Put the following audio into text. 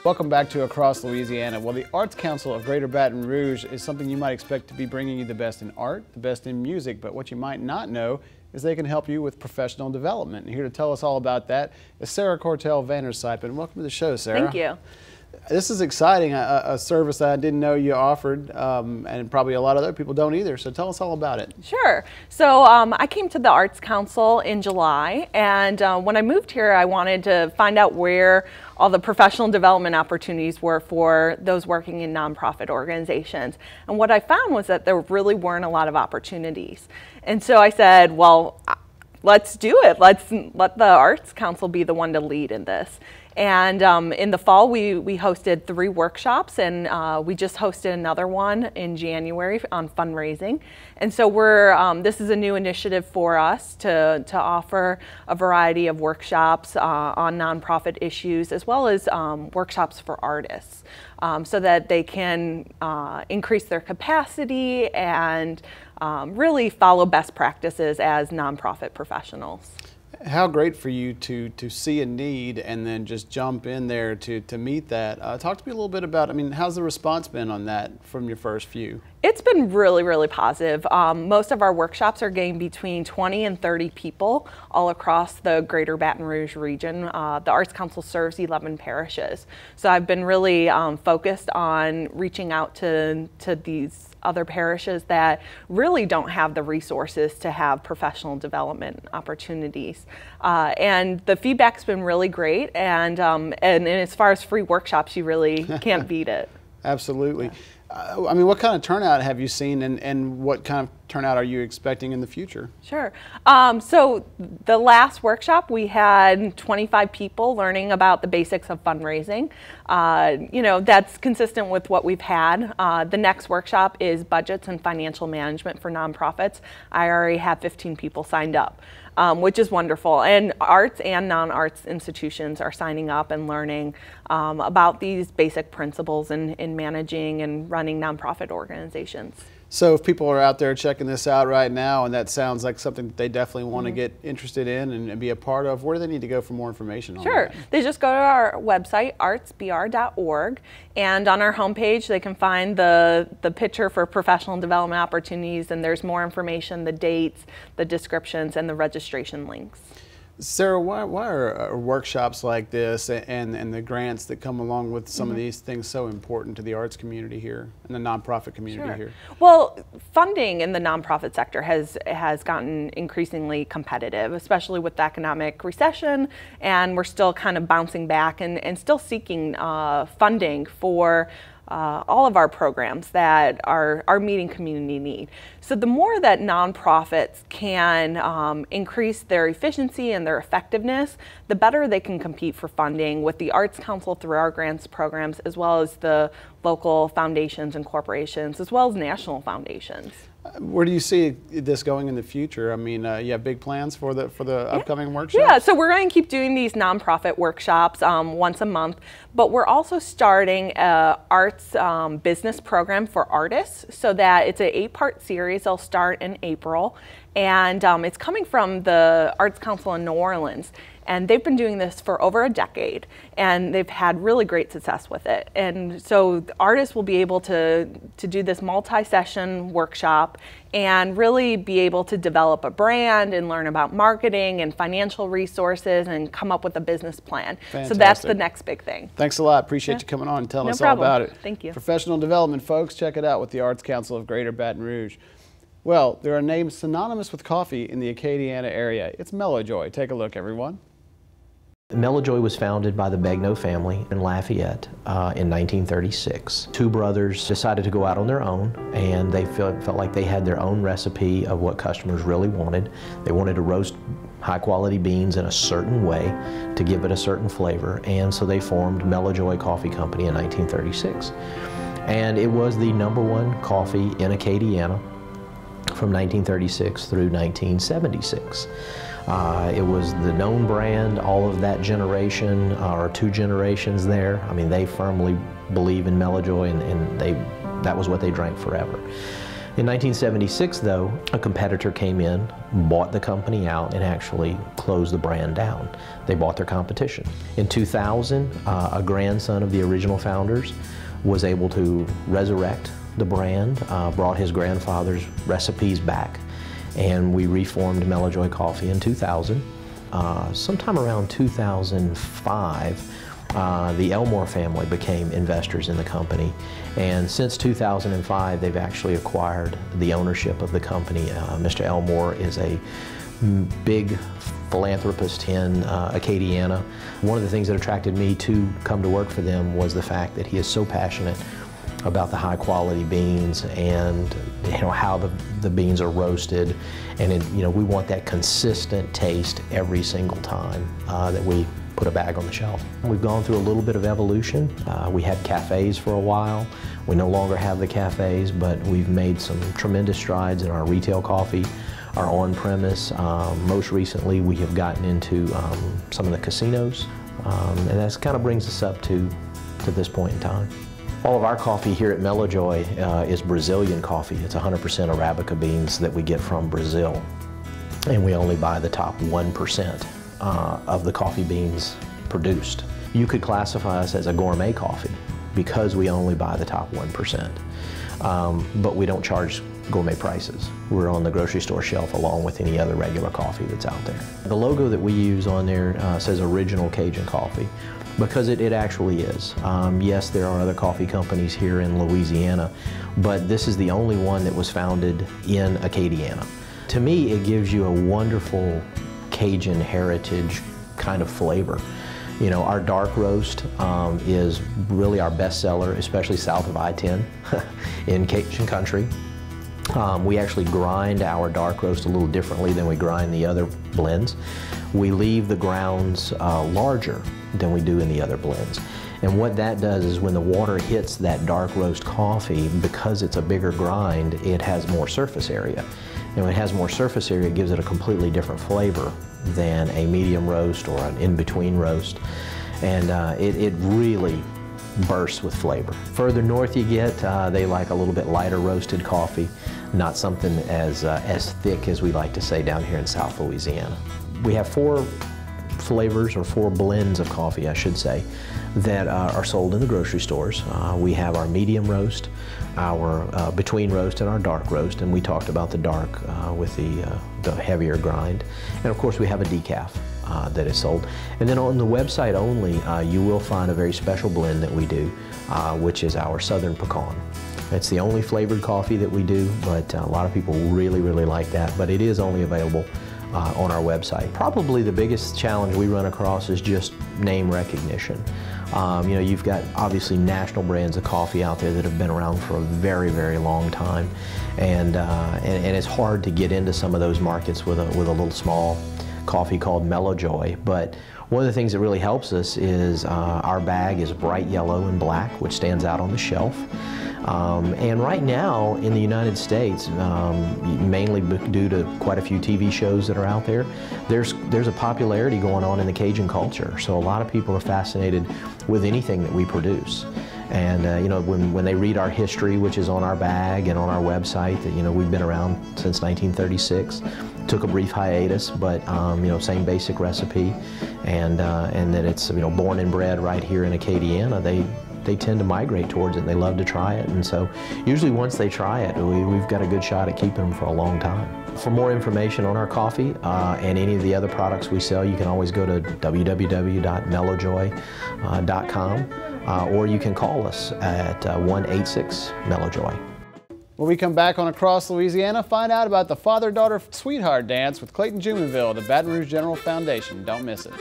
Welcome back to Across Louisiana. Well, the Arts Council of Greater Baton Rouge is something you might expect to be bringing you the best in art, the best in music, but what you might not know is they can help you with professional development. And here to tell us all about that is Sarah Cortell Vandersijpen. Welcome to the show, Sarah. Thank you. This is exciting, a service that I didn't know you offered, and probably a lot of other people don't either, so tell us all about it. Sure. So I came to the Arts Council in July, and when I moved here, I wanted to find out where all the professional development opportunities were for those working in nonprofit organizations. And what I found was that there really weren't a lot of opportunities. And so I said, well, let's do it. Let's let the Arts Council be the one to lead in this. And in the fall, we hosted 3 workshops, and we just hosted another one in January on fundraising. And so this is a new initiative for us to offer a variety of workshops on nonprofit issues, as well as workshops for artists, so that they can increase their capacity and really follow best practices as nonprofit professionals. How great for you to see a need and then just jump in there to meet that. Talk to me a little bit about, how's the response been on that from your first few? It's been really, really positive. Most of our workshops are getting between 20 and 30 people all across the Greater Baton Rouge region. The Arts Council serves 11 parishes. So I've been really focused on reaching out to these other parishes that really don't have the resources to have professional development opportunities. And the feedback's been really great, and as far as free workshops, you really can't beat it. Absolutely. Yeah. What kind of turnout have you seen, and what kind of turnout are you expecting in the future? Sure. So the last workshop, we had 25 people learning about the basics of fundraising. That's consistent with what we've had. The next workshop is budgets and financial management for nonprofits. I already have 15 people signed up, which is wonderful. And arts and non-arts institutions are signing up and learning about these basic principles in managing and running nonprofit organizations. So if people are out there checking this out right now and that sounds like something that they definitely want to get interested in and be a part of, where do they need to go for more information on that? Sure. They just go to our website, artsbr.org, and on our homepage they can find the picture for professional development opportunities, and there's more information, the dates, the descriptions, and the registration links. Sarah, why are workshops like this and the grants that come along with some of these things so important to the arts community here and the nonprofit community here? Well, funding in the nonprofit sector has gotten increasingly competitive, especially with the economic recession, and we're still kind of bouncing back and still seeking funding for all of our programs that are meeting community need. So the more that nonprofits can increase their efficiency and their effectiveness, the better they can compete for funding with the Arts Council through our grants programs, as well as the local foundations and corporations, as well as national foundations. Where do you see this going in the future? You have big plans for the upcoming workshops? Yeah, so we're going to keep doing these nonprofit workshops once a month, but we're also starting an arts business program for artists, so that it's an 8-part series. They'll start in April, and it's coming from the Arts Council in New Orleans. And they've been doing this for over a decade, and they've had really great success with it. And so the artists will be able to do this multi-session workshop and really be able to develop a brand and learn about marketing and financial resources and come up with a business plan. Fantastic. So that's the next big thing. Thanks a lot. Appreciate you coming on and telling us all about it. Thank you. Professional development, folks. Check it out with the Arts Council of Greater Baton Rouge. Well, there are names synonymous with coffee in the Acadiana area. It's Melojoy. Take a look, everyone. Melojoy was founded by the Begnaud family in Lafayette in 1936. 2 brothers decided to go out on their own, and they felt like they had their own recipe of what customers really wanted. They wanted to roast high-quality beans in a certain way to give it a certain flavor, and so they formed Melojoy Coffee Company in 1936. And it was the #1 coffee in Acadiana from 1936 through 1976. It was the known brand, all of that generation, or 2 generations there. They firmly believe in Melojoy, and that was what they drank forever. In 1976, though, a competitor came in, bought the company out, and actually closed the brand down. They bought their competition. In 2000, a grandson of the original founders was able to resurrect the brand, brought his grandfather's recipes back, and we reformed Melojoy Coffee in 2000. Sometime around 2005, the Elmore family became investors in the company, and since 2005 they've actually acquired the ownership of the company. Mr. Elmore is a big philanthropist in Acadiana. One of the things that attracted me to come to work for them was the fact that he is so passionate about the high quality beans and how the beans are roasted, and we want that consistent taste every single time that we put a bag on the shelf. We've gone through a little bit of evolution. We had cafes for a while. We no longer have the cafes, but we've made some tremendous strides in our retail coffee, our on-premise. Most recently, we have gotten into some of the casinos, and that kind of brings us up to this point in time. All of our coffee here at Melojoy is Brazilian coffee. It's 100% Arabica beans that we get from Brazil, and we only buy the top 1% of the coffee beans produced. You could classify us as a gourmet coffee because we only buy the top 1%, but we don't charge gourmet prices. We're on the grocery store shelf along with any other regular coffee that's out there. The logo that we use on there says Original Cajun Coffee, because it actually is. Yes, there are other coffee companies here in Louisiana, but this is the only one that was founded in Acadiana. To me, it gives you a wonderful Cajun heritage kind of flavor. Our dark roast is really our best seller, especially south of I-10 in Cajun country. We actually grind our dark roast a little differently than we grind the other blends. We leave the grounds larger than we do in the other blends. And what that does is when the water hits that dark roast coffee, because it's a bigger grind, it has more surface area. And when it has more surface area, it gives it a completely different flavor than a medium roast or an in-between roast. And it really bursts with flavor. Further north you get, they like a little bit lighter roasted coffee, not something as thick as we like to say down here in South Louisiana. We have 4 flavors, or 4 blends of coffee, I should say, that are sold in the grocery stores. We have our medium roast, our between roast, and our dark roast, and we talked about the dark with the heavier grind. And of course we have a decaf that is sold. And then on the website only, you will find a very special blend that we do, which is our Southern Pecan. It's the only flavored coffee that we do, but a lot of people really, really like that, but it is only available on our website. Probably the biggest challenge we run across is just name recognition. You've got obviously national brands of coffee out there that have been around for a very, very long time, and it's hard to get into some of those markets with a little small coffee called Melojoy. But one of the things that really helps us is our bag is bright yellow and black, which stands out on the shelf. And right now in the United States, mainly due to quite a few TV shows that are out there, there's a popularity going on in the Cajun culture. So a lot of people are fascinated with anything that we produce. And when they read our history, which is on our bag and on our website, that we've been around since 1936. Took a brief hiatus, but same basic recipe, and that it's born and bred right here in Acadiana. They tend to migrate towards it, and they love to try it. And so usually once they try it, we've got a good shot at keeping them for a long time. For more information on our coffee and any of the other products we sell, you can always go to www.melojoy.com, or you can call us at 1-866-MELOJOY. When we come back on Across Louisiana, find out about the father-daughter sweetheart dance with Clayton Jumonville, the Baton Rouge General Foundation. Don't miss it.